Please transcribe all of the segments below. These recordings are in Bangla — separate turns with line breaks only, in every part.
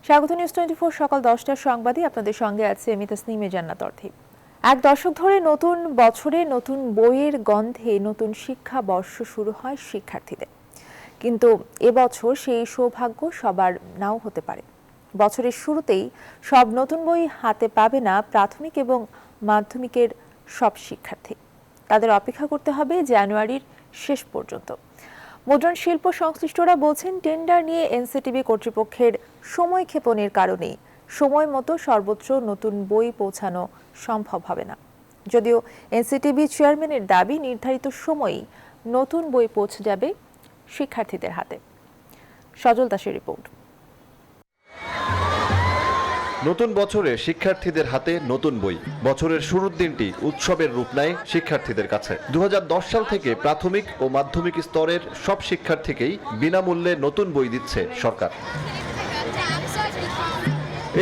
স্বাগত নিউজ 24 সকাল 10টার সংবাদে আপনাদের সঙ্গে আছে আমি তাসনিমে জান্নাত অর্থী। এক দশক ধরে নতুন বছরে নতুন বইয়ের গন্ধে নতুন শিক্ষা বর্ষ শুরু হয় শিক্ষার্থীদের, কিন্তু এবছর সেই সৌভাগ্য সবার নাও হতে পারে। বছরের শুরুতেই সব নতুন বই হাতে পাবে না প্রাথমিক এবং মাধ্যমিকের সব শিক্ষার্থী। তাদের অপেক্ষা করতে হবে জানুয়ারির শেষ পর্যন্ত। মুদ্রণ শিল্প সংশ্লিষ্টরা বলছেন, টেন্ডার নিয়ে এনসিটিবি কর্তৃপক্ষের সময় ক্ষেপণের কারণেই সময় মতো সর্বত্র নতুন বই পৌঁছানো সম্ভব হবে না। যদিও এনসিটিবি চেয়ারম্যানের দাবি, নির্ধারিত সময়েই নতুন বই পৌঁছে যাবে শিক্ষার্থীদের হাতে। সজল দাসের রিপোর্ট।
নতুন বছরে শিক্ষার্থীদের হাতে নতুন বই। বছরের শুরুর দিনটি উৎসবের রূপ নেয় শিক্ষার্থীদের কাছে। 2010 সাল থেকে প্রাথমিক ও মাধ্যমিক স্তরের সব শিক্ষার্থীকেই বিনামূল্যে নতুন বই দিচ্ছে সরকার।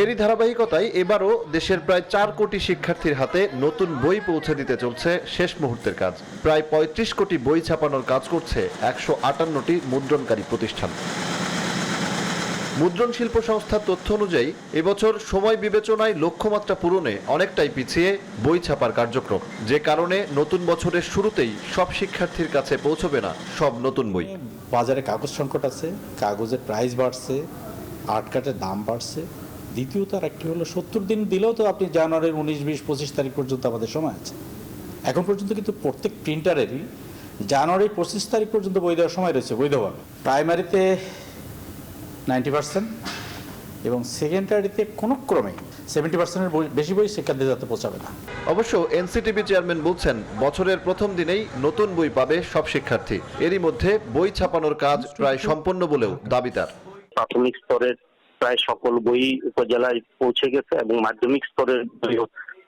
এরই ধারাবাহিকতায় এবারও দেশের প্রায় 4 কোটি শিক্ষার্থীর হাতে নতুন বই পৌঁছে দিতে চলছে শেষ মুহূর্তের কাজ। প্রায় 35 কোটি বই ছাপানোর কাজ করছে 158টি মুদ্রণকারী প্রতিষ্ঠান। মুদ্রণ শিল্প সংস্থার তথ্য অনুযায়ী এবছর সময় বিবেচনায় লক্ষ্যমাত্রা পূরণে অনেকটাই পিছিয়ে বই ছাপার কার্যক্রম, যে কারণে নতুন বছরের শুরুতেই সব শিক্ষার্থীর কাছে পৌঁছবে না সব নতুন বই।
বাজারে কাগজ সংকট আছে, কাগজের প্রাইস বাড়ছে, আর্ট কার্ডের দাম বাড়ছে। দ্বিতীয়ত আর একটি হলো 70 দিন দিলেও তো আপনি জানুয়ারির 19, 20, 25 তারিখ পর্যন্ত আমাদের সময় আছে। এখন পর্যন্ত কিন্তু প্রত্যেক প্রিন্টারেরই জানুয়ারির 25 তারিখ পর্যন্ত বই দেওয়ার সময় রয়েছে বৈধভাবে। প্রাইমারিতে 90% এবং সেকেন্ডারিতে কোনো ক্রমে 70%-এর বেশি বই শিক্ষার্থীদের হাতে পৌঁছাবে না।
অবশ্য এনসিটিবি চেয়ারম্যান বলছেন, বছরের প্রথম দিনেই নতুন বই পাবে সব শিক্ষার্থী। এরই মধ্যে বই ছাপানোর কাজ প্রায় সম্পন্ন বলেও দাবি তার।
প্রাথমিক স্তরের প্রায় সকল বই উপজেলায় পৌঁছে গেছে এবং মাধ্যমিক স্তরের বইও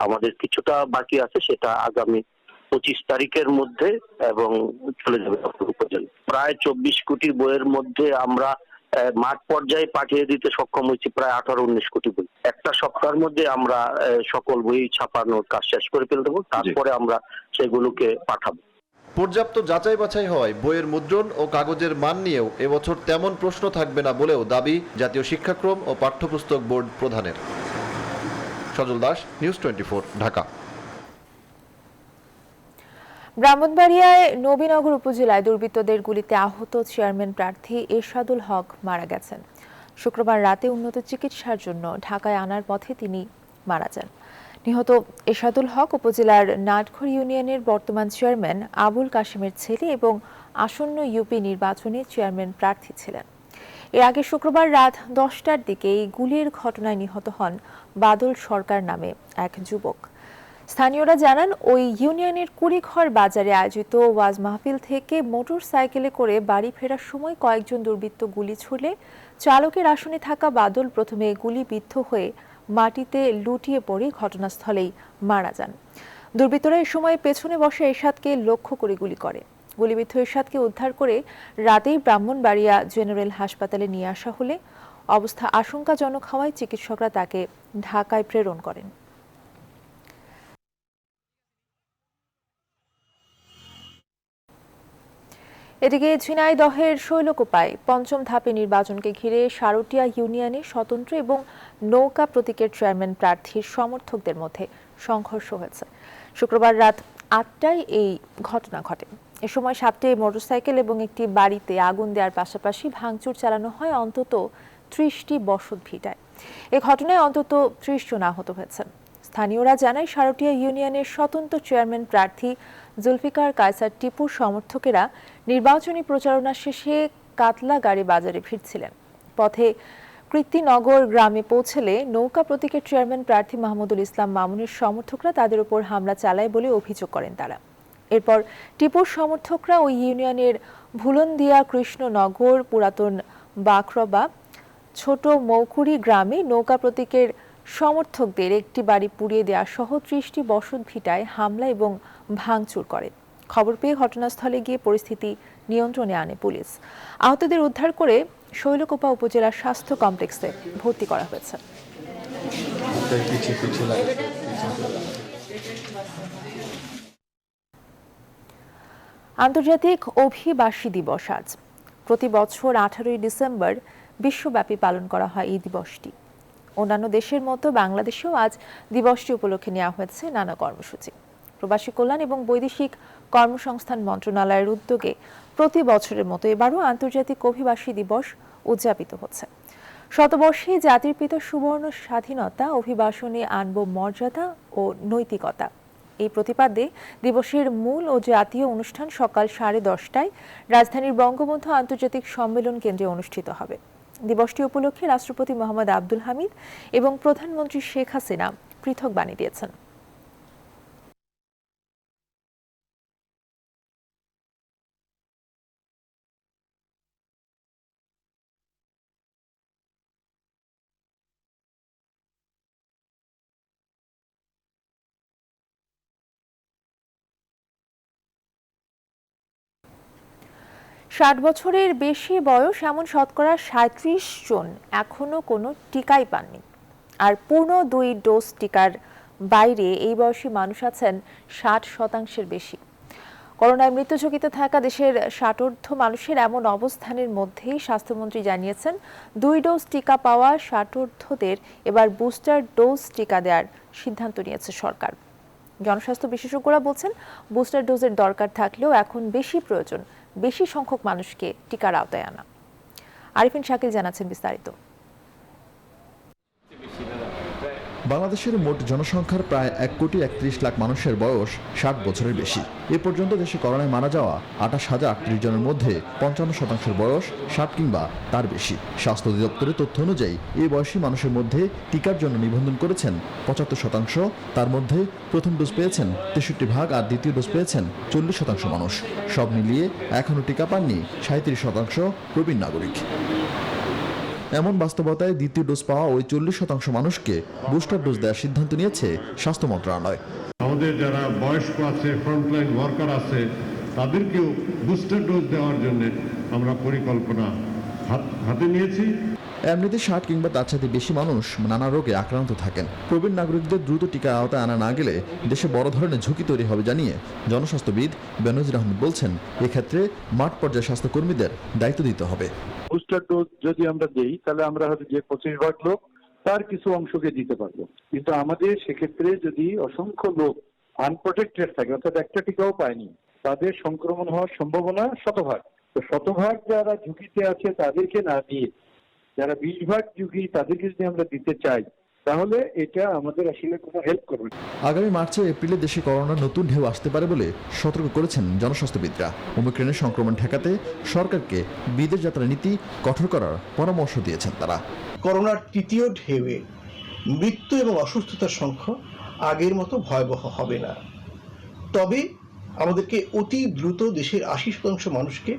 আমাদের কিছুটা বাকি আছে, সেটা আগামী 25 তারিখের মধ্যে এবং চলে যাবে উপজেলা। প্রায় 24 কোটি বইয়ের মধ্যে আমরা মাঠ পর্যায়ে পাঠিয়ে দিতে সক্ষম হয়েছি প্রায় 18-19 কোটি বই। একটা সপ্তাহের মধ্যে আমরা সকল বই ছাপানোর কাজ শেষ করে ফেলতে দেবো, তারপরে আমরা সেগুলোকে পাঠাবো।
পর্যাপ্ত যাচাই বাছাই হওয়ায় বইয়ের মুদ্রণ ও কাগজের মান নিয়েও এবছর তেমন প্রশ্ন থাকবে না বলেও দাবি জাতীয় শিক্ষাক্রম ও পাঠ্যপুস্তক বোর্ড প্রধানের। সজল দাস, নিউজ 24, ঢাকা।
ব্রাহ্মণবাড়িয়ায় নবীনগর উপজেলায় দুর্বৃত্তদের গুলিতে আহত চেয়ারম্যান প্রার্থী এরশাদুল হক মারা গেছেন। শুক্রবার রাতে উন্নত চিকিৎসার জন্য ঢাকায় আনার পথে তিনি মারা যান। নিহত এরশাদুল হক উপজেলার নাটঘর ইউনিয়নের বর্তমান চেয়ারম্যান আবুল কাশেমের ছেলে এবং আসন্ন ইউপি নির্বাচনে চেয়ারম্যান প্রার্থী ছিলেন। এর আগে শুক্রবার রাত 10টার দিকে এই গুলির ঘটনায় নিহত হন বাদল সরকার নামে এক যুবক। স্থানীয়রা জানান, ওই ইউনিয়নের কুড়িঘর বাজারে আয়োজিত ওয়াজ মাহফিল থেকে মোটর সাইকেলে করে বাড়ি ফেরার সময় কয়েকজন দুর্বৃত্ত গুলি ছুড়লে চালকের আসনে থাকা বাদল প্রথমে গুলিবিদ্ধ হয়ে মাটিতে লুটিয়ে পড়ে ঘটনাস্থলেই মারা যান। দুর্বৃত্তরা এ সময় পেছনে বসা এরশাদকে লক্ষ্য করে গুলি করে। গুলিবিদ্ধ এরশাদকে উদ্ধার করে রাতেই ব্রাহ্মণবাড়িয়া জেনারেল হাসপাতালে নিয়ে আসা হলে অবস্থা আশঙ্কাজনক হওয়ায় চিকিৎসকরা তাকে ঢাকায় প্রেরণ করেন। এদিকে ঝিনাইদহের শৈলকুপায় পঞ্চম ধাপে নির্বাচনকে ঘিরে সারটিয়া ইউনিয়নে স্বতন্ত্র এবং নৌকা প্রতীকের চেয়ারম্যান প্রার্থীর সমর্থকদের মধ্যে সংঘর্ষ হয়েছে। শুক্রবার রাত 8টায় এই ঘটনা ঘটে। এ সময় 7টি মোটরসাইকেল এবং একটি বাড়িতে আগুন দেওয়ার পাশাপাশি ভাঙচুর চালানো হয় অন্তত 30টি বসত ভিটায়। এ ঘটনায় অন্তত 30 জন আহত হয়েছেন। স্থানীয়রা জানায়, সারটিয়া ইউনিয়নের স্বতন্ত্র চেয়ারম্যান প্রার্থী জুলফিকার কায়সার টিপুর সমর্থকেরা নির্বাচনী প্রচারণা শেষে কাতলাগাড়ি বাজারে ফিরছিলেন। পথে কৃত্তিনগর গ্রামে পৌঁছলে নৌকা প্রতীকের চেয়ারম্যান প্রার্থী মাহমুদুল ইসলাম মামুনের সমর্থকরা তাদের উপর হামলা চালায় বলে অভিযোগ করেন তারা। এরপর টিপুর সমর্থকরা ওই ইউনিয়নের ভুলন্দিয়া, কৃষ্ণনগর, পুরাতন বাকরবা, ছোট মৌকুড়ি গ্রামে নৌকা প্রতীকের সমর্থকদের একটি বাড়ি পুড়িয়ে দেওয়া সহ 30টি বসত ভিটায় হামলা এবং ভাঙচুর করে। খবর পেয়ে ঘটনাস্থলে গিয়ে পরিস্থিতি নিয়ন্ত্রণে আনে পুলিশ। আহতদের উদ্ধার করে শৈলকুপা উপজেলা স্বাস্থ্য কমপ্লেক্সে ভর্তি করা হয়েছে। আন্তর্জাতিক অভিবাসী দিবস আজ। প্রতি বছর 18ই ডিসেম্বর বিশ্বব্যাপী পালন করা হয় এই দিবসটি। অন্যান্য দেশের মতো বাংলাদেশেও আজ দিবসটি উপলক্ষে নেওয়া হয়েছে নানা কর্মসূচি। প্রবাসী কল্যাণ এবং বৈদেশিক কর্মসংস্থান মন্ত্রণালয়ের উদ্যোগে প্রতি বছরের মতো এবারও আন্তর্জাতিক অভিবাসী দিবস উদযাপিত হচ্ছে। শতবর্ষে জাতির পিতা সুবর্ণ স্বাধীনতা অভিবাসনে আনব মর্যাদা ও নৈতিকতা, এই প্রতিপাদ্যে দিবসের মূল ও জাতীয় অনুষ্ঠান সকাল 10:30টায় রাজধানীর বঙ্গবন্ধু আন্তর্জাতিক সম্মেলন কেন্দ্রে অনুষ্ঠিত হবে। দিবসটি উপলক্ষে রাষ্ট্রপতি মোহাম্মদ আব্দুল হামিদ এবং প্রধানমন্ত্রী শেখ হাসিনা পৃথক বাণী দিয়েছেন। ষাট বছরের বেশি বয়স এমন শতকরা 37 জন এখনো কোনো টিকাই পাননি। আর পূর্ণ 2 ডোজ টিকার বাইরে এই বয়সী মানুষ আছেন 60% বেশি। করোনায় মৃত্যু ঝুঁকিতে থাকা দেশের 60ঊর্ধ্ব মানুষের এমন অবস্থানের মধ্যেই স্বাস্থ্যমন্ত্রী জানিয়েছেন 2 ডোজ টিকা পাওয়া 60ঊর্ধ্বদের এবার বুস্টার ডোজ টিকা দেওয়ার সিদ্ধান্ত নিয়েছে সরকার। জনস্বাস্থ্য বিশেষজ্ঞরা বলছেন বুস্টার ডোজের দরকার থাকলেও এখন বেশি প্রয়োজন বেশি সংখ্যক মানুষকে টিকার আওতায় আনা। আরিফিন শাকিল জানাচ্ছেন বিস্তারিত।
বাংলাদেশের মোট জনসংখ্যার প্রায় 1,31,00,000 মানুষের বয়স 60 বছরের বেশি। এ পর্যন্ত দেশে করোনায় মারা যাওয়া 28,038 জনের মধ্যে 55% বয়স 60 কিংবা তার বেশি। স্বাস্থ্য অধিদপ্তরের তথ্য অনুযায়ী এই বয়সী মানুষের মধ্যে টিকার জন্য নিবন্ধন করেছেন 75%, তার মধ্যে প্রথম ডোজ পেয়েছেন 63% আর দ্বিতীয় ডোজ পেয়েছেন 40% মানুষ। সব মিলিয়ে এখনও টিকা পাননি 37% প্রবীণ নাগরিক। এমন বাস্তবতায় দ্বিতীয় ডোজ পাওয়া ওই 40% মানুষকে বুস্টার ডোজ দেওয়ার সিদ্ধান্ত নিয়েছে স্বাস্থ্য মন্ত্রণালয়।
আমাদের যারা বয়স্ক আছে, ফ্রন্টলাইন ওয়ার্কার আছে, তাদেরকেও বুস্টার ডোজ দেওয়ার জন্য আমরা পরিকল্পনা হাতে নিয়েছি।
এমনিতে 60 কিংবা তার সাথে বেশি মানুষ নানা রোগে আক্রান্ত থাকেন। প্রবীণ নাগরিকদের দ্রুত টিকা আওতায় আনা না গেলে দেশে বড় ধরনের ঝুঁকি তৈরি হবে জানিয়ে জনস্বাস্থ্যবিদ বেনজির আহমেদ বলছেন, এক্ষেত্রে মাঠ পর্যায়ে স্বাস্থ্যকর্মীদের দায়িত্ব দিতে হবে।
বুস্টার ডোজ যদি আমরা দেই তাহলে আমরা হয়তো যে 25% লোক তার কিছু অংশকে দিতে পারবো, কিন্তু আমাদের সেক্ষেত্রে যদি অসংখ্য লোক আনপ্রোটেক্টেড থাকে, অর্থাৎ একটা টিকাও পায়নি, তাদের সংক্রমণ হওয়ার সম্ভাবনা 100%। তো 100% যারা ঝুঁকিতে আছে তাদেরকে না দিয়ে যারা 20% ঝুঁকি তাদেরকে যদি আমরা দিতে চাই তাহলে এটা আমাদের আসলে কোনো হেল্প করবে না।
আগামী মার্চ ও এপ্রিলে দেশে করোনার নতুন ঢেউ আসতে পারে বলে সতর্ক করেছেন জনস্বাস্থ্যবিদরা। ওমিক্রনের সংক্রমণ ঠেকাতে সরকারকে বিদেশ যাত্রা নীতি কঠোর করার পরামর্শ দিয়েছেন তারা।
করোনার তৃতীয় ঢেউয়ে মৃত্যু এবং অসুস্থতার সংখ্যা আগের মতো ভয়াবহ হবে না, তবে আমাদেরকে অতি দ্রুত দেশের 80% মানুষকে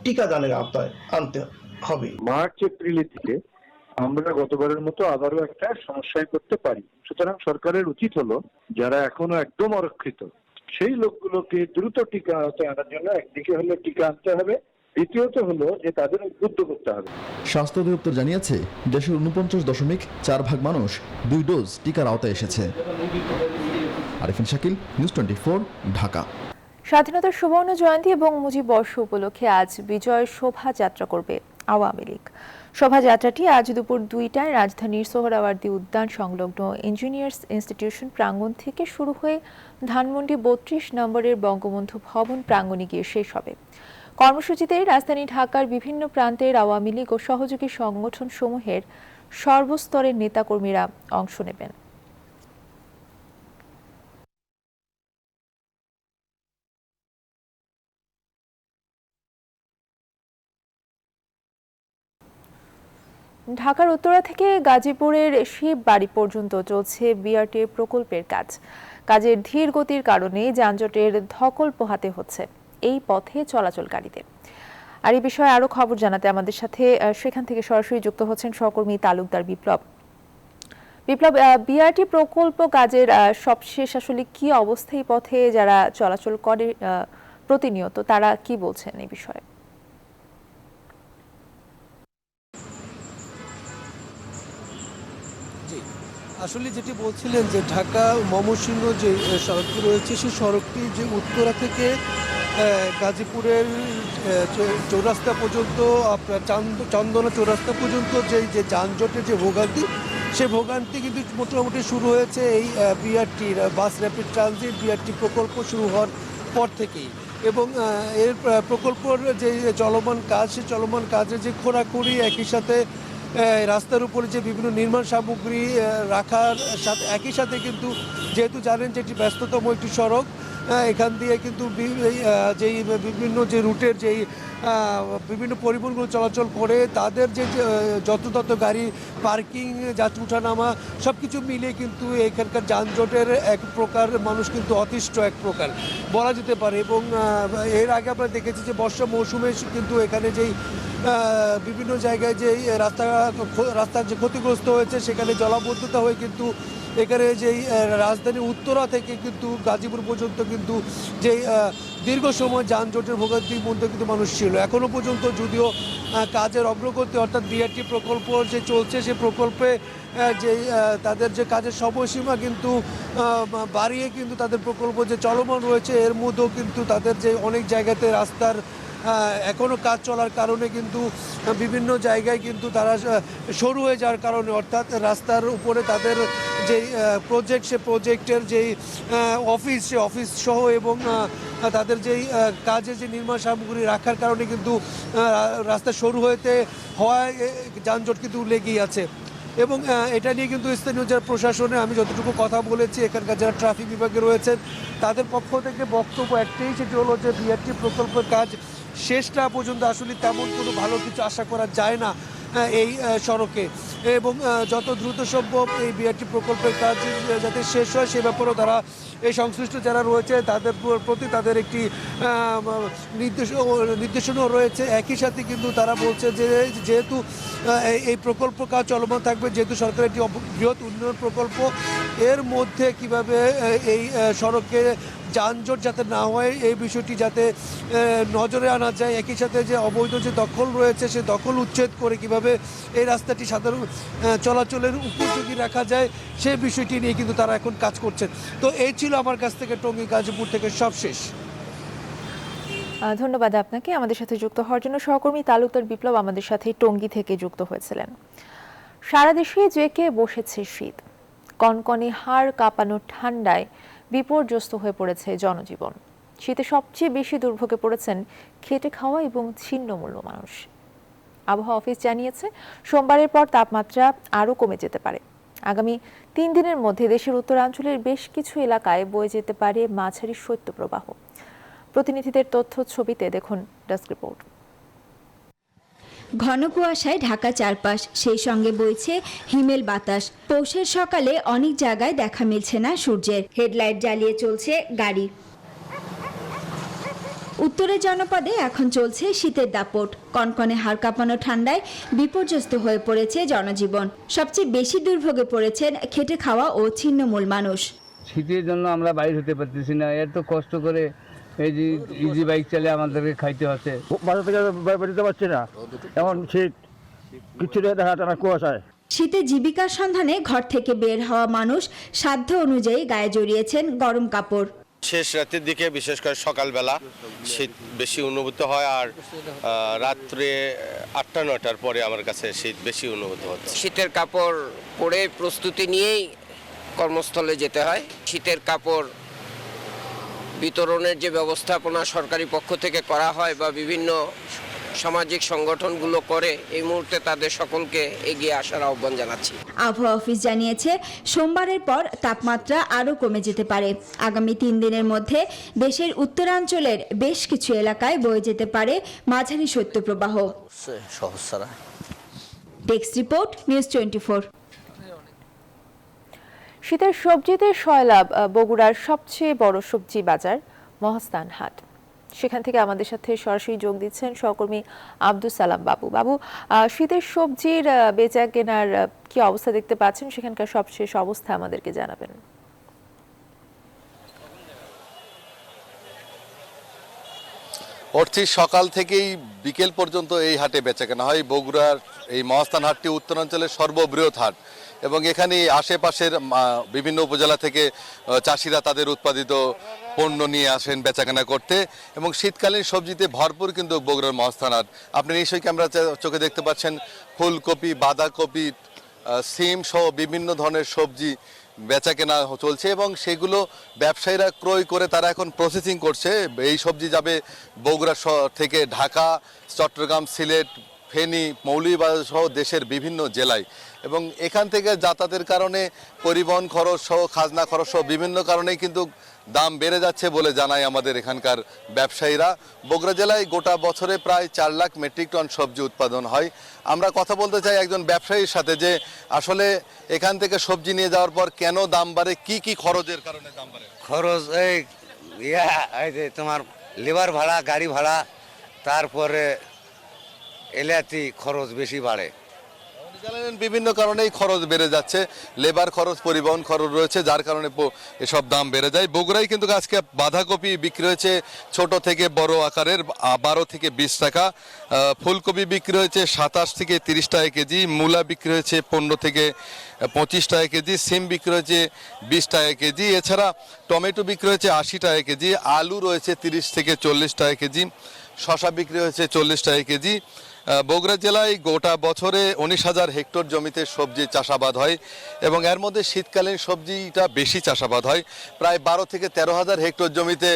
টিকাদানের আওতায় আনতে হবে।
মার্চ এপ্রিলের দিকে আমরা গতবারের মতো আবারও একটা সমস্যায় করতে পারি। সুতরাং সরকারের উচিত হলো যারা এখনো একদম অরক্ষিত সেই লোকগুলোকে দ্রুত টিকা আওতায় আনার জন্য একদিকে হলো টিকা আনতে হবে, দ্বিতীয়ত হলো যে তাদের উদ্বুদ্ধ করতে হবে।
স্বাস্থ্য অধিদপ্তর জানিয়েছে দেশের 49.4% মানুষ 2 ডোজ টিকার আওতায় এসেছে। আরিফিন শাকিল, নিউজ 24, ঢাকা।
স্বাধীনতার সুবর্ণ জয়ন্তী এবং মুজিব বর্ষ উপলক্ষে আজ বিজয় শোভাযাত্রা করবে আওয়ামী লীগ। শোভাযাত্রাটি আজ দুপুর 2টায় রাজধানীর সোহরাওয়ার্দী উদ্যান সংলগ্ন ইঞ্জিনিয়ার্স ইনস্টিটিউশন প্রাঙ্গণ থেকে শুরু হয়ে ধানমন্ডি 32 নম্বরের বঙ্গবন্ধু ভবন প্রাঙ্গণে গিয়ে শেষ হবে। কর্মসূচিতে রাজধানী ঢাকার বিভিন্ন প্রান্তের আওয়ামী লীগ ও সহযোগী সংগঠন সমূহের সর্বস্তরের নেতাকর্মীরা অংশ নেবেন। ঢাকার উত্তরা থেকে গাজীপুরের শিববাড়ি পর্যন্ত চলছে বিআরটি প্রকল্পের কাজ। কাজের ধীর গতির কারণে যানজটের ধকল পোহাতে হচ্ছে এই পথে চলাচলকারীদের। আর এই বিষয়ে আরো খবর জানাতে আমাদের সাথে সেখান থেকে সরাসরি যুক্ত হচ্ছেন সহকর্মী তালুকদার বিপ্লব। বিআরটি প্রকল্প কাজের সবশেষ আসলে কি অবস্থা, এই পথে যারা চলাচল করে প্রতিনিয়ত তারা কি বলছেন এই বিষয়ে?
আসলে যেটি বলছিলেন যে ঢাকা ময়মনসিংহ যে সড়কটি রয়েছে সেই সড়কটি যে উত্তরা থেকে গাজীপুরের চৌরাস্তা পর্যন্ত আপনার চন্দনা চৌরাস্তা পর্যন্ত যে যানজটের যে ভোগান্তি সেই ভোগান্তি কিন্তু মোটামুটি শুরু হয়েছে এই বিআরটির বাস র্যাপিড ট্রানজিট বিআরটি প্রকল্প শুরু হওয়ার পর থেকেই। এবং এর প্রকল্পের যে চলমান কাজ, সেই চলমান কাজের যে খোঁড়াখুড়ি, একই সাথে রাস্তার উপরে যে বিভিন্ন নির্মাণ সামগ্রী রাখার সাথে একই সাথে কিন্তু যেহেতু জানেন যে এটি ব্যস্ততম একটি সড়ক, এখান দিয়ে কিন্তু যেই বিভিন্ন যে রুটের যেই বিভিন্ন পরিবহনগুলো চলাচল করে তাদের যে যত্রতত্র গাড়ি পার্কিং, যাত্রী ওঠানামা সব কিছু মিলিয়ে কিন্তু এখানকার যানজটের এক প্রকার মানুষ কিন্তু অতিষ্ঠ এক প্রকার বলা যেতে পারে। এবং এর আগে আমরা দেখেছি যে বর্ষা মৌসুমে কিন্তু এখানে যেই বিভিন্ন জায়গায় যে রাস্তার যে ক্ষতিগ্রস্ত হয়েছে সেখানে জলাবদ্ধতা হয়ে কিন্তু এখানে যেই রাজধানী উত্তরা থেকে কিন্তু গাজীপুর পর্যন্ত কিন্তু যেই দীর্ঘ সময় যানজটের ভোগান্তির মধ্যে কিন্তু মানুষ ছিল। এখনও পর্যন্ত যদিও কাজের অগ্রগতি অর্থাৎ বিআরটি প্রকল্প যে চলছে, সে প্রকল্পে যে তাদের যে কাজের সময়সীমা কিন্তু বাড়িয়ে কিন্তু তাদের প্রকল্প যে চলমান রয়েছে, এর মধ্যেও কিন্তু তাদের যে অনেক জায়গাতে রাস্তার এখনও কাজ চলার কারণে কিন্তু বিভিন্ন জায়গায় কিন্তু তারা সরু হয়ে যাওয়ার কারণে, অর্থাৎ রাস্তার উপরে তাদের যেই প্রজেক্ট, সে প্রজেক্টের যেই অফিস, সে অফিস সহ এবং তাদের যেই কাজে যে নির্মাণ সামগ্রী রাখার কারণে কিন্তু রাস্তা সরু হওয়ায় যানজট কিন্তু লেগেই আছে। এবং এটা নিয়ে কিন্তু স্থানীয় যারা প্রশাসনে আমি যতটুকু কথা বলেছি, এখানকার যারা ট্রাফিক বিভাগে রয়েছেন তাদের পক্ষ থেকে বক্তব্য একটাই, সেটি হলো যে বিআরটি প্রকল্পের কাজ শেষ না পর্যন্ত আসলে তেমন কোনো ভালো কিছু আশা করা যায় না এই সড়কে। এবং যত দ্রুত সম্ভব এই বিআরটি প্রকল্পের কাজ যাতে শেষ হয় সে ব্যাপারেও তারা এই সংশ্লিষ্ট যারা রয়েছে তাদের প্রতি তাদের একটি নির্দেশনাও রয়েছে। একই সাথে কিন্তু তারা বলছে যে যেহেতু এই প্রকল্প কাজ চলমান থাকবে, যেহেতু সরকারের একটি বৃহৎ উন্নয়ন প্রকল্প, এর মধ্যে কিভাবে এই সড়কে যানজট যাতে না হয় এই বিষয়টি যাতে নজরে আনা যায়, একই সাথে যে অবৈধ যে দখল রয়েছে সে দখল উচ্ছেদ করে কিভাবে এই রাস্তাটি সাধারণ চলাচলের উপযোগী রাখা যায় সেই বিষয়টি নিয়ে কিন্তু তারা এখন কাজ করছেন। তো এই ছিল আমার কাছ থেকে টঙ্গী গাজীপুর থেকে সবশেষ।
ধন্যবাদ আপনাকে আমাদের সাথে যুক্ত হওয়ার জন্য। সহকর্মী তালুকদার বিপ্লব আমাদের সাথে টঙ্গী থেকে যুক্ত হয়েছিলেন। সারা দেশে জেঁকে বসেছে শীত, কনকনে হাড় কাঁপানো ঠান্ডায় বিপর্যস্ত হয়ে পড়েছে জনজীবন। শীতে সবচেয়ে বেশি দুর্ভোগে পড়েছেন খেটে খাওয়া এবং ছিন্নমূল্য মানুষ। আবহাওয়া অফিস জানিয়েছে সোমবারের পর তাপমাত্রা আরও কমে যেতে পারে। আগামী 3 দিনের মধ্যে দেশের উত্তরাঞ্চলের বেশ কিছু এলাকায় বয়ে যেতে পারে মাঝারি শৈত্যপ্রবাহ। প্রতিনিধিদের তথ্য ছবিতে দেখুন ডেস্ক রিপোর্ট।
ঘন কুয়াশায় ঢাকা চারপাশ, সেই সঙ্গে বইছে হিমেল বাতাস। পৌষের সকালে অনেক জায়গায় দেখা মিলছে না সূর্যের, হেডলাইট জ্বালিয়ে চলছে গাড়ি। উত্তরের জনপদে এখন চলছে শীতের দাপট, কনকনে হাড় কাঁপানো ঠান্ডায় বিপর্যস্ত হয়ে পড়েছে জনজীবন। সবচেয়ে বেশি দুর্ভোগে পড়েছেন খেটে খাওয়া ও ছিন্নমূল মানুষ।
শীতের জন্য আমরা বাইরে হতে পারতেছি না, এত কষ্ট করে এই যে ইজি বাইক চালিয়ে আমাদেরকে খাইতে হচ্ছে।
বাসা থেকে বেরোতে পারছি না, এমন শীত, কিছু দেখা যায় না কুয়াশায়।
শীতে জীবিকার সন্ধানে ঘর থেকে বের হওয়া মানুষ সাধ্য অনুযায়ী গায়ে জড়িয়েছেন গরম কাপড়।
শেষ রাতের দিকে বিশেষ করে সকালবেলা শীত বেশি অনুভূত হয়, আর রাত্রে 8টা-9টার পরে আমার কাছে শীত বেশি অনুভূত হচ্ছে।
শীতের কাপড় পরে প্রস্তুতি নিয়েই কর্মস্থলে যেতে হয়। শীতের কাপড় বিতরণের যে ব্যবস্থাপনা সরকারি পক্ষ থেকে করা হয় বা বিভিন্ন সামাজিক সংগঠনগুলো করে, এই মুহূর্তে তাদের সকলকে এগিয়ে আসার আহ্বান জানাচ্ছি।
আবহাওয়া অফিস জানিয়েছে সোমবারের পর তাপমাত্রা আরও কমে যেতে পারে। আগামী 3 দিনের মধ্যে দেশের উত্তরাঞ্চলের বেশ কিছু এলাকায় বয়ে যেতে পারে মাঝারি শৈত্যপ্রবাহ। Desk report, news 24।
শীতের সবজিতে সয়লাব বগুড়ার সবচেয়ে বড় সবজি বাজার মহাস্থান হাট। সেখান থেকে আমাদের সাথে সরাসরি যোগ দিচ্ছেন সহকর্মী আব্দুল সালাম বাবু। বাবু, শীতের সবজির বেচা কেনার কি অবস্থা দেখতে পাচ্ছেন, সেখানকার সবশেষ অবস্থা আমাদেরকে জানাবেন।
অর্থী সকাল থেকেই বিকেল পর্যন্ত এই হাটে বেচাকেনা হয়। বগুড়ার এই মহাস্থান হাটটি উত্তরাঞ্চলের সর্ববৃহৎ হাট এবং এখানে আশেপাশের বিভিন্ন উপজেলা থেকে চাষিরা তাদের উৎপাদিত পণ্য নিয়ে আসেন বেচাকেনা করতে এবং শীতকালীন সবজিতে ভরপুর কিন্তু বগুড়ার মহাস্থান হাট। আপনি নিশ্চয়ই ক্যামেরা চোখে দেখতে পাচ্ছেন ফুলকপি, বাঁধাকপি, সিম সহ বিভিন্ন ধরনের সবজি বেচা কেনা চলছে এবং সেগুলো ব্যবসায়ীরা ক্রয় করে তারা এখন প্রসেসিং করছে। এই সবজি যাবে বগুড়া থেকে ঢাকা, চট্টগ্রাম, সিলেট, ফেনী, মৌলভীবাজার সহ দেশের বিভিন্ন জেলায় এবং এখান থেকে যাতায়াতের কারণে পরিবহন খরচ সহ খাজনা খরচ সহ বিভিন্ন কারণেই কিন্তু দাম বেড়ে যাচ্ছে বলে জানায় আমাদের এখানকার ব্যবসায়ীরা। বগুড়া জেলায় গোটা বছরে প্রায় 4 লাখ মেট্রিক টন সবজি উৎপাদন হয়। আমরা কথা বলতে চাই একজন ব্যবসায়ীর সাথে যে আসলে এখান থেকে সবজি নিয়ে যাওয়ার পর কেন দাম বাড়ে, কি কি খরচের কারণে দাম বাড়ে?
খরচ এই যে তোমার লেবার ভাড়া, গাড়ি ভাড়া, তারপরে এলাতি খরচ বেশি বাড়ে।
জানেন বিভিন্ন কারণেই খরচ বেড়ে যাচ্ছে, লেবার খরচ, পরিবহন খরচ রয়েছে, যার কারণে এসব দাম বেড়ে যায়। বগুড়ায় কিন্তু আজকে বাঁধাকপি বিক্রি হয়েছে ছোট থেকে বড় আকারের 12 থেকে 20 টাকা, ফুলকপি বিক্রি হয়েছে 27 থেকে 30 টাকা কেজি, মূলা বিক্রি হয়েছে 15 থেকে 25 টাকা কেজি, সিম বিক্রি হয়েছে 20 টাকা কেজি, এছাড়া টমেটো বিক্রি হয়েছে 80 টাকা কেজি, আলু রয়েছে 30 থেকে 40 টাকা কেজি, শশা বিক্রি হয়েছে 40 টাকা কেজি। বগুড়া জেলায় গোটা বছরে 19,000 হেক্টর জমিতে সবজি চাষাবাদ হয় এবং এর মধ্যে শীতকালীন সবজিটা বেশি চাষাবাদ হয়। প্রায় 12 থেকে 13,000 হেক্টর জমিতে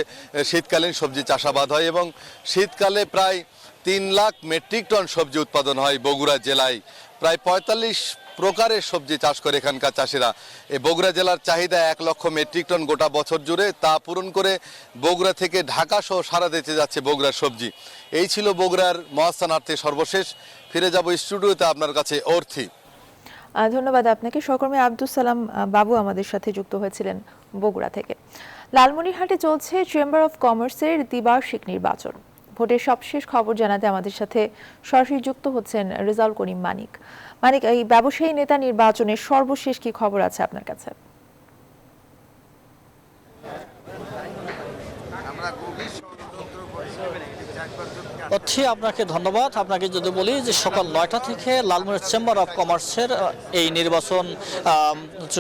শীতকালীন সবজি চাষাবাদ হয় এবং শীতকালে প্রায় 3 লাখ মেট্রিক টন সবজি উৎপাদন হয় বগুড়া জেলায়। প্রায় 45 প্রকারের সবজি চাষ করে এখানকার চাষিরা। এই বগুড়া জেলার চাহিদা 1 লক্ষ মেট্রিক টন গোটা বছর জুড়ে, তা পূরণ করে বগুড়া থেকে ঢাকা সহ সারা দেশে যাচ্ছে বগুড়ার সবজি। এই ছিল বগুড়ার মহাস্থান হাট থেকে সর্বশেষ। ফিরে যাব স্টুডিওতে আপনার কাছে অর্থী।
ধন্যবাদ আপনাকে। সহকর্মী আব্দুল সালাম বাবু আমাদের সাথে যুক্ত হয়েছিলেন বগুড়া থেকে। লালমনিরহাটে চলছে চেম্বার অফ কমার্সের দ্বিবার্ষিক নির্বাচন। ভোটের সবশেষ খবর জানাতে আমাদের সাথে সরাসরি যুক্ত হচ্ছেন রেজাউল করিম মানিক। মানিক, এই ব্যবসায়ী নেতা নির্বাচনের সর্বশেষ কি খবর আছে আপনার কাছে?
আপনাকে ধন্যবাদ। আপনাকে যদি বলি যে সকাল 9টা থেকে লালমনিরহাট চেম্বার অফ কমার্সের এই নির্বাচন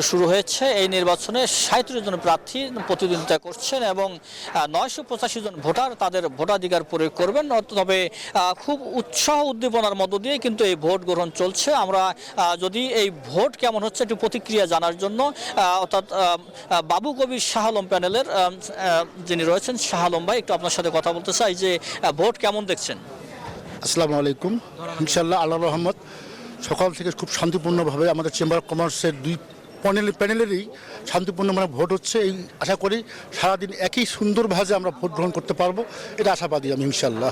শুরু হয়েছে। এই নির্বাচনে 37 জন প্রার্থী প্রতিদ্বন্দ্বিতা করছেন এবং 985 জন ভোটার তাদের ভোটাধিকার প্রয়োগ করবেন। তবে খুব উৎসাহ উদ্দীপনার মধ্য দিয়ে কিন্তু এই ভোট গ্রহণ চলছে। আমরা যদি এই ভোট কেমন হচ্ছে একটু প্রতিক্রিয়া জানার জন্য অর্থাৎ বাবু কবির শাহ আলম প্যানেলের যিনি রয়েছেন শাহ আলম ভাই, একটু আপনার সাথে কথা বলতে চাই যে ভোট কেমন দেখছেন?
আসসালামু আলাইকুম। ইনশাআল্লাহ আল্লাহ রহমত সকাল থেকে খুব শান্তিপূর্ণভাবে আমাদের চেম্বার অফ কমার্সের দুই প্যানেলেরই শান্তিপূর্ণভাবে ভোট হচ্ছে। এই আশা করি সারাদিন একই সুন্দরভাবে আমরা ভোট গ্রহণ করতে পারবো, এটা আশাবাদী আমি ইনশাআল্লাহ।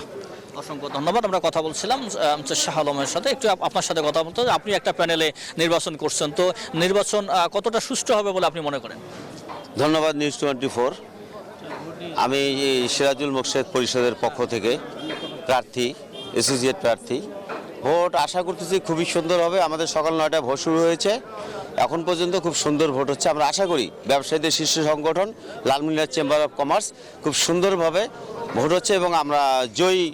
অসংখ্য ধন্যবাদ। আমরা কথা বলছিলাম শাহ আলমের সাথে। একটু আপনার সাথে কথা বলতে, আপনি একটা প্যানেলে নির্বাচন করছেন, তো নির্বাচন কতটা সুষ্ঠু হবে বলে আপনি মনে করেন?
ধন্যবাদ নিউজ 24। আমি সিরাজুল মোকশেদ পরিষদের পক্ষ থেকে প্রার্থী, অ্যাসোসিয়েট প্রার্থী। ভোট আশা করতেছি খুবই সুন্দর হবে। আমাদের সকাল 9টায় ভোট শুরু হয়েছে, এখন পর্যন্ত খুব সুন্দর ভোট হচ্ছে। আমরা আশা করি ব্যবসায়ীদের শীর্ষ সংগঠন লালমনিরহাট চেম্বার অফ কমার্স খুব সুন্দরভাবে ভোট হচ্ছে এবং আমরা জয়ী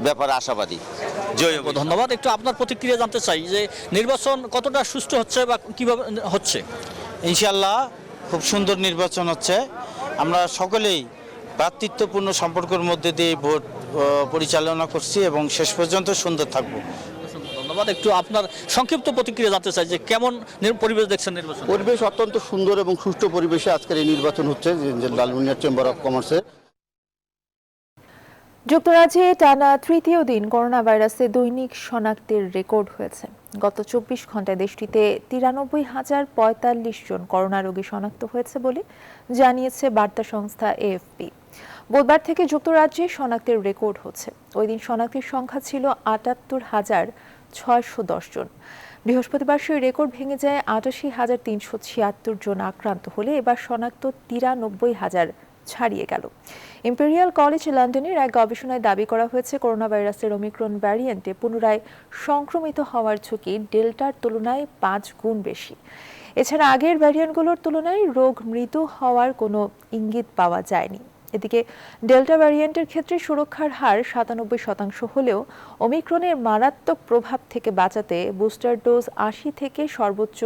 ব্যাপারে আশাবাদী। জয়।
ধন্যবাদ। একটু আপনার প্রতিক্রিয়া জানতে চাই যে নির্বাচন কতটা সুষ্ঠু হচ্ছে বা কিভাবে হচ্ছে?
ইনশাআল্লাহ খুব সুন্দর নির্বাচন হচ্ছে। আমরা সকলেই ভ্রাতৃত্বপূর্ণ সম্পর্কের মধ্যে দিয়ে ভোট পরিচালনা করছি এবং শেষ পর্যন্ত সুন্দর থাকবো।
ধন্যবাদ। একটু আপনার সংক্ষিপ্ত প্রতিক্রিয়া জানতে চাই যে কেমন পরিবেশ দেখছেন নির্বাচন?
পরিবেশ অত্যন্ত সুন্দর এবং সুষ্ঠু পরিবেশে আজকের এই নির্বাচন হচ্ছে লালমনিরহাট চেম্বার অফ কমার্সে।
যুক্তরাজ্যে টানা তৃতীয় দিন করোনা ভাইরাসে দৈনিক শনাক্তের রেকর্ড হয়েছে। গত 24 ঘন্টায় দেশটিতে 93,045 জন করোনা রোগী শনাক্ত হয়েছে বলে জানিয়েছে বার্তা সংস্থা এএফপি। বুধবার থেকে যুক্তরাজ্যে শনাক্তের রেকর্ড হচ্ছে। ওই দিন শনাক্তের সংখ্যা ছিল 78,610 জন। বৃহস্পতিবার সেই রেকর্ড ভেঙে যায় 88,376 জন আক্রান্ত হলে এবার শনাক্ত 93,000 ছাড়িয়ে গেল। ইম্পেরিয়াল কলেজ লন্ডনের এক গবেষণায় দাবি করা হয়েছে করোনা ভাইরাসের ওমিক্রন ভ্যারিয়েন্টে পুনরায় সংক্রমিত হওয়ার ঝুঁকি ডেল্টার তুলনায় 5 গুণ বেশি। এছাড়া আগের ভ্যারিয়েন্টগুলোর তুলনায় রোগ মৃত্যু হওয়ার কোনো ইঙ্গিত পাওয়া যায়নি। এদিকে ডেল্টা ভ্যারিয়েন্টের ক্ষেত্রে সুরক্ষার হার 97% হলেও ওমিক্রনের মারাত্মক প্রভাব থেকে বাঁচাতে বুস্টার ডোজ 80 থেকে সর্বোচ্চ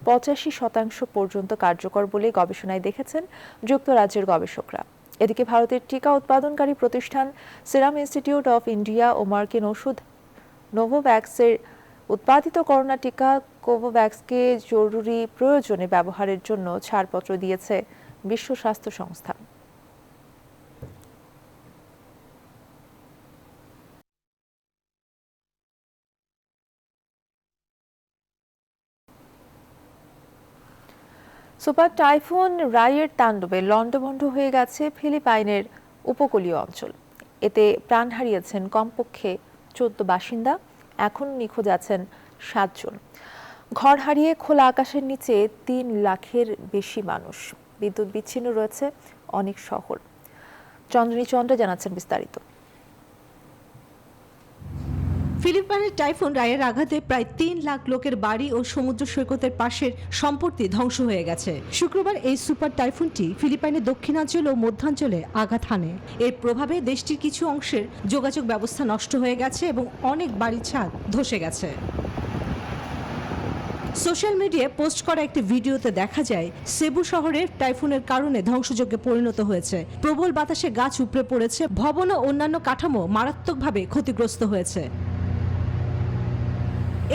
85% পর্যন্ত কার্যকর বলে গবেষণায় দেখেছেন যুক্তরাজ্যের গবেষকরা। এদিকে ভারতের টিকা উৎপাদনকারী প্রতিষ্ঠান সিরাম ইনস্টিটিউট অফ ইন্ডিয়া ও মার্কিন ওষুধ নোভোভ্যাক্সের উৎপাদিত করোনা টিকা কোভোভ্যাক্সকে জরুরি প্রয়োজনে ব্যবহারের জন্য ছাড়পত্র দিয়েছে বিশ্ব স্বাস্থ্য সংস্থা। সুপার টাইফুন রাইয়ের তাণ্ডবে লণ্ডভণ্ড হয়ে গেছে ফিলিপাইনের উপকূলীয় অঞ্চল। এতে প্রাণ হারিয়েছেন কমপক্ষে 14 বাসিন্দা, এখন নিখোঁজ আছেন 7 জন। ঘর হারিয়ে খোলা আকাশের নিচে 3 লাখের বেশি মানুষ। বিদ্যুৎ বিচ্ছিন্ন রয়েছে অনেক শহর। চন্দ্রিনী চন্দ্র জানাচ্ছেন বিস্তারিত।
ফিলিপাইনের টাইফুন রায়ের আঘাতে প্রায় 3 লাখ লোকের বাড়ি ও সমুদ্র সৈকতের পাশের সম্পত্তি ধ্বংস হয়ে গেছে। শুক্রবার এই সুপার টাইফুনটি ফিলিপাইনের দক্ষিণাঞ্চল ও মধ্যাঞ্চলে আঘাত হানে। এর প্রভাবে দেশটির কিছু অংশের যোগাযোগ ব্যবস্থা নষ্ট হয়ে গেছে এবং অনেক বাড়ির ছাদ ধসে গেছে। সোশ্যাল মিডিয়ায় পোস্ট করা একটি ভিডিওতে দেখা যায় সেবু শহরের টাইফুনের কারণে ধ্বংসযজ্ঞে পরিণত হয়েছে। প্রবল বাতাসে গাছ উপড়ে পড়েছে, ভবন ও অন্যান্য কাঠামো মারাত্মকভাবে ক্ষতিগ্রস্ত হয়েছে।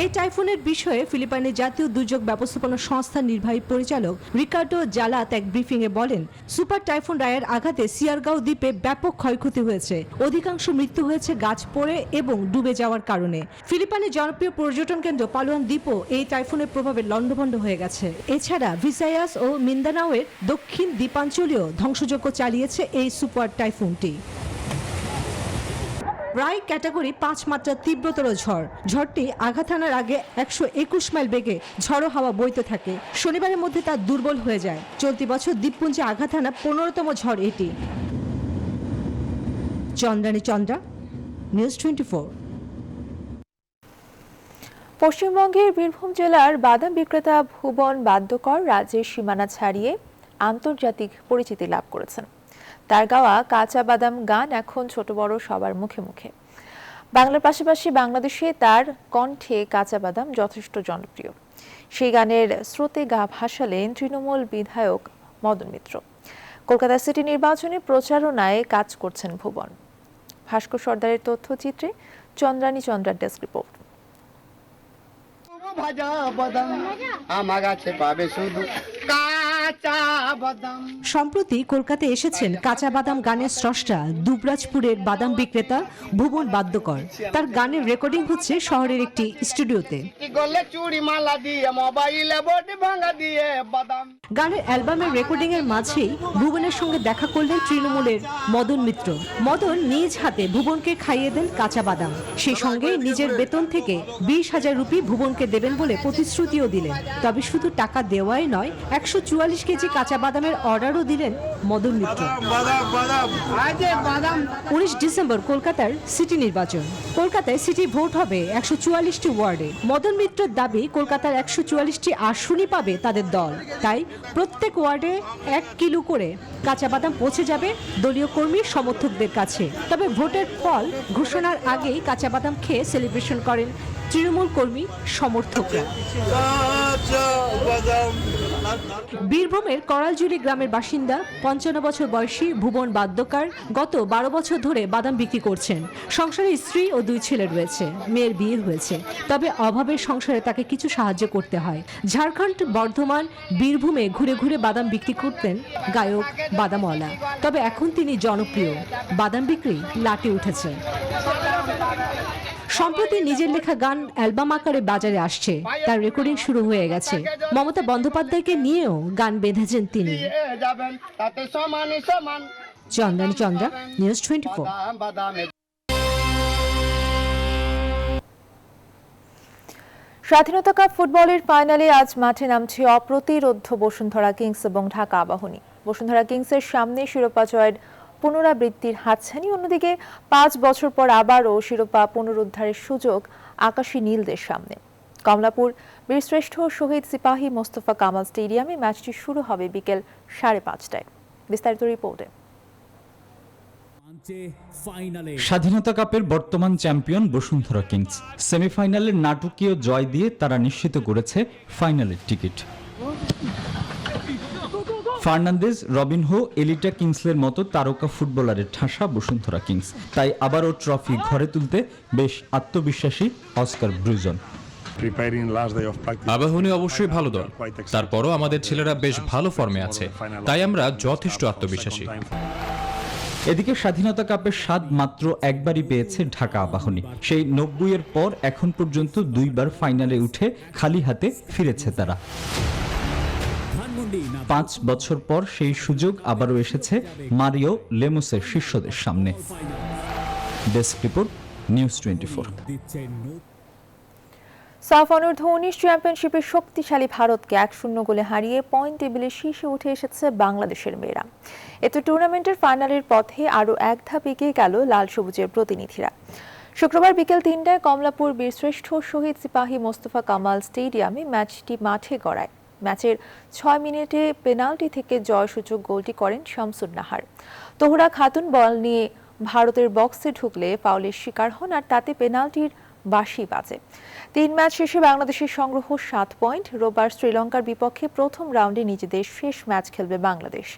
এই টাইফুনের বিষয়ে ফিলিপাইনের জাতীয় দুর্যোগ ব্যবস্থাপনা সংস্থার নির্বাহী পরিচালক রিকার্ডো জালাত এক ব্রিফিংয়ে বলেন, সুপার টাইফুন রায়ের আঘাতে সিয়ারগাঁও দ্বীপে ব্যাপক ক্ষয়ক্ষতি হয়েছে। অধিকাংশ মৃত্যু হয়েছে গাছ পড়ে এবং ডুবে যাওয়ার কারণে। ফিলিপাইনের জনপ্রিয় পর্যটন কেন্দ্র পালুয়ান দ্বীপও এই টাইফুনের প্রভাবে লণ্ডভণ্ড হয়ে গেছে। এছাড়া ভিসায়াস ও মিন্দানাওয়ের দক্ষিণ দ্বীপাঞ্চলীয় ধ্বংসযজ্ঞ চালিয়েছে এই সুপার টাইফুনটি। রাই ক্যাটাগরি 5 মাত্রার তীব্রতর ঝড়। ঝড়টি আঘাত হানার আগে 121 মাইল বেগে ঝড়ো হাওয়া বইতে থাকে। শনিবারের মধ্যে তা দুর্বল হয়ে যায়। চলতি বছর দ্বীপপুঞ্জে আঘাত হানা 15তম ঝড় এটি। চন্দ্রানী চন্দ্রা, নিউজ 24।
পশ্চিমবঙ্গের বীরভূম জেলার বাদাম বিক্রেতা ভুবন বাদ্যকর রাজ্যের সীমানা ছাড়িয়ে আন্তর্জাতিক পরিচিতি লাভ করেছেন। তার গাওয়া কাঁচা বাদাম গান এখন ছোট বড় সবার মুখে মুখে। বাংলার পাশাপাশি বাংলাদেশে তার কণ্ঠে কাঁচা বাদাম যথেষ্ট জনপ্রিয়। সেই গানের স্রোতে গা ভাসালেন তৃণমূল বিধায়ক মদন মিত্র। কলকাতা সিটি নির্বাচনে প্রচারণায় কাজ করছেন ভুবন। ভাস্কর সর্দারের তথ্যচিত্রে চন্দ্রানী চন্দ্রার ডেস্ক রিপোর্ট।
সম্প্রতি কলকাতায় এসেছেন কাঁচা বাদাম গানের স্রষ্টা দুবরাজপুরের বাদাম বিক্রেতা ভুবন বাদ্যকর। তার গানের রেকর্ডিং হচ্ছে শহরের একটি স্টুডিওতে। গানের অ্যালবামের রেকর্ডিং এর মাঝেই ভুবনের সঙ্গে দেখা করলেন তৃণমূলের মদন মিত্র। মদন নিজ হাতে ভুবনকে খাইয়ে দেন কাঁচা বাদাম। সেই সঙ্গে নিজের বেতন থেকে 20,000 রুপি ভুবনকে দেবেন বলে প্রতিশ্রুতিও দিলেন। তবে শুধু টাকা দেওয়াই নয়, 144 কেজি কাঁচা বাদামের অর্ডারও দিলেন মদন মিত্র। 19 ডিসেম্বর কলকাতার সিটি নির্বাচন। কলকাতায় সিটি ভোট হবে 144টি ওয়ার্ডে। মদন মিত্রের দাবি কলকাতার 144টি আসনই পাবে তাদের দল। তাই প্রত্যেক ওয়ার্ডে 1 কিলো করে কাঁচা বাদাম পৌঁছে যাবে দলীয় কর্মী সমর্থকদের কাছে। তবে ভোটের ফল ঘোষণার আগেই কাঁচা বাদাম খেয়ে সেলিব্রেশন করেন তৃণমূল কর্মী সমর্থকরা। বীরভূমের করালজুড়ি গ্রামের বাসিন্দা 55 বছর বয়সী ভুবন বাদ্যকর গত 12 বছর ধরে বাদাম বিক্রি করছেন। সংসারে স্ত্রী ও 2 ছেলে রয়েছে। মেয়ের বিয়ে হয়েছে, তবে অভাবের সংসারে তাকে কিছু সাহায্য করতে হয়। ঝাড়খণ্ড, বর্ধমান, বীরভূমে ঘুরে ঘুরে বাদাম বিক্রি করতেন গায়ক বাদামওয়ালা। তবে এখন তিনি জনপ্রিয়। বাদাম বিক্রি লাটে উঠেছে। সম্প্রতি নিজের লেখা গান অ্যালবাম আকারে বাজারে আসছে। তার রেকর্ডিং শুরু হয়ে গেছে। মমতা বন্দ্যোপাধ্যায়কে নিয়েও গান বেঁধেছেন তিনি। চন্দ্রানী চন্দ্রা, নিউজ 24।
স্বাধীনতা কাপ ফুটবলের ফাইনালে আজ মাঠে নামছে অপ্রতিরোধ্য বসুন্ধরা কিংস এবং ঢাকা আবাহনী। বসুন্ধরা কিংসের সামনে শিরোপা জয়ের পুনরাবৃত্তির হাতছানি। অন্যদিকে 5 বছর পর আবারও শিরোপা পুনরুদ্ধারের সুযোগ আকাশী নীলদের সামনে। কমলাপুর বীরশ্রেষ্ঠ শহীদ সিপাহী মোস্তফা কামাল স্টেডিয়ামে ম্যাচটি শুরু হবে বিকেল 5:30টায়। বিস্তারিত রিপোর্টে।
স্বাধীনতা কাপের বর্তমান চ্যাম্পিয়ন বসুন্ধরা কিংস সেমিফাইনালের নাটকীয় জয় দিয়ে তারা নিশ্চিত করেছে ফাইনালের টিকিট। ফার্নান্দেজ, রবিনহো, এলিটা কিংসলের মতো তারকা ফুটবলারের ঠাসা বসুন্ধরা কিংস। তাই আবারও ট্রফি ঘরে তুলতে বেশ আত্মবিশ্বাসী অস্কার ব্রুজন।
আবাহনী অবশ্যই ভালো দল, তারপরও আমাদের ছেলেরা বেশ ভালো ফর্মে আছে, তাই আমরা যথেষ্ট আত্মবিশ্বাসী।
এদিকে স্বাধীনতা কাপের স্বাদ মাত্র একবারই পেয়েছে ঢাকা আবাহনী। সেই 90-এর পর এখন পর্যন্ত 2বার ফাইনালে উঠে খালি হাতে ফিরেছে তারা। 5 বছর পর সেই সুযোগ আবারও এসেছে মারিও লেমোসের শিষ্যদের সামনে। Desk report, news 24।
সাফ অনূর্ধ্ব 19 চ্যাম্পিয়নশিপের শক্তিশালী ভারতকে 1-0 গোলে হারিয়ে পয়েন্ট টেবিলে শীর্ষে উঠে এসেছে বাংলাদেশের মেয়েরা। এতে টুর্নামেন্টের ফাইনালের পথে আরও এক ধাপ এগিয়ে গেল লাল সবুজের প্রতিনিধিরা। শুক্রবার বিকেল 3টায় কমলাপুর বীরশ্রেষ্ঠ শহীদ সিপাহী মোস্তফা কামাল স্টেডিয়ামে ম্যাচটি মাঠে গড়ায়। ম্যাচের 6 মিনিটে পেনাল্টি থেকে জয়সূচক গোলটি করেন শামসুন নাহার। তোহরা খাতুন বল নিয়ে ভারতের বক্সে ঢুকলে ফাউলের শিকার হন, আর তাতে পেনাল্টির বাঁশি বাজে। 3 ম্যাচ শেষে বাংলাদেশের সংগ্রহ 7 পয়েন্ট। রোববার শ্রীলঙ্কার বিপক্ষে প্রথম রাউন্ডে নিজেদের শেষ ম্যাচ খেলবে বাংলাদেশ।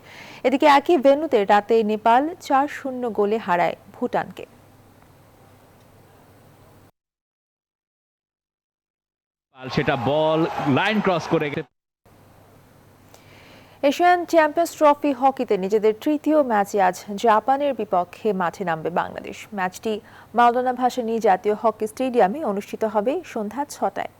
এদিকে একই ভেন্যুতে রাতে নেপাল 4-0 গোলে হারায় ভুটানকে।
সেটা বল লাইন ক্রস করে
এশিয়ান চ্যাম্পিয়ন্স ট্রফি হকিতে নিজেদের তৃতীয় ম্যাচে আজ জাপানের বিপক্ষে মাঠে নামবে বাংলাদেশ। ম্যাচটি মাওলানা ভাসানী জাতীয় হকি স্টেডিয়ামে অনুষ্ঠিত হবে সন্ধ্যা 6টায়।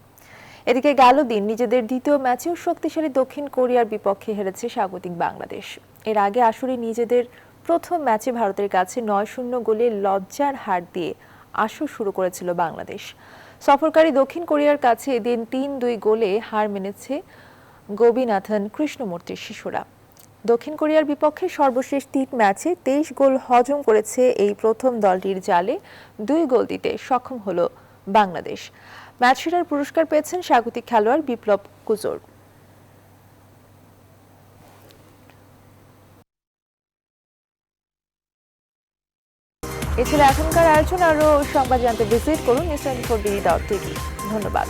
এদিকে গেল দিন নিজেদের দ্বিতীয় ম্যাচেও শক্তিশালী দক্ষিণ কোরিয়ার বিপক্ষে হেরেছে স্বাগতিক বাংলাদেশ। এর আগে আসরে নিজেদের প্রথম ম্যাচে ভারতের কাছে 9-0 গোলে লজ্জার হার দিয়ে আসর শুরু করেছিল বাংলাদেশ। সফরকারী দক্ষিণ কোরিয়ার কাছে এদিন 3-2 গোলে হার মেনেছে গোবিনাথন কৃষ্ণমূর্তির শিশুরা। দক্ষিণ কোরিয়ার বিপক্ষে সর্বশেষ 3 ম্যাচে 23 গোল হজম করেছে এই প্রথম দলটির জালে 2 গোল দিতে সক্ষম হল বাংলাদেশ। ম্যাচ সেরার পুরস্কার পেয়েছেন স্বাগতিক খেলোয়াড় বিপ্লব কুজোর। এছাড়া এখনকার আয়োজন আরও সংবাদ জানতে ভিজিট করুন news24bd.tv। ধন্যবাদ।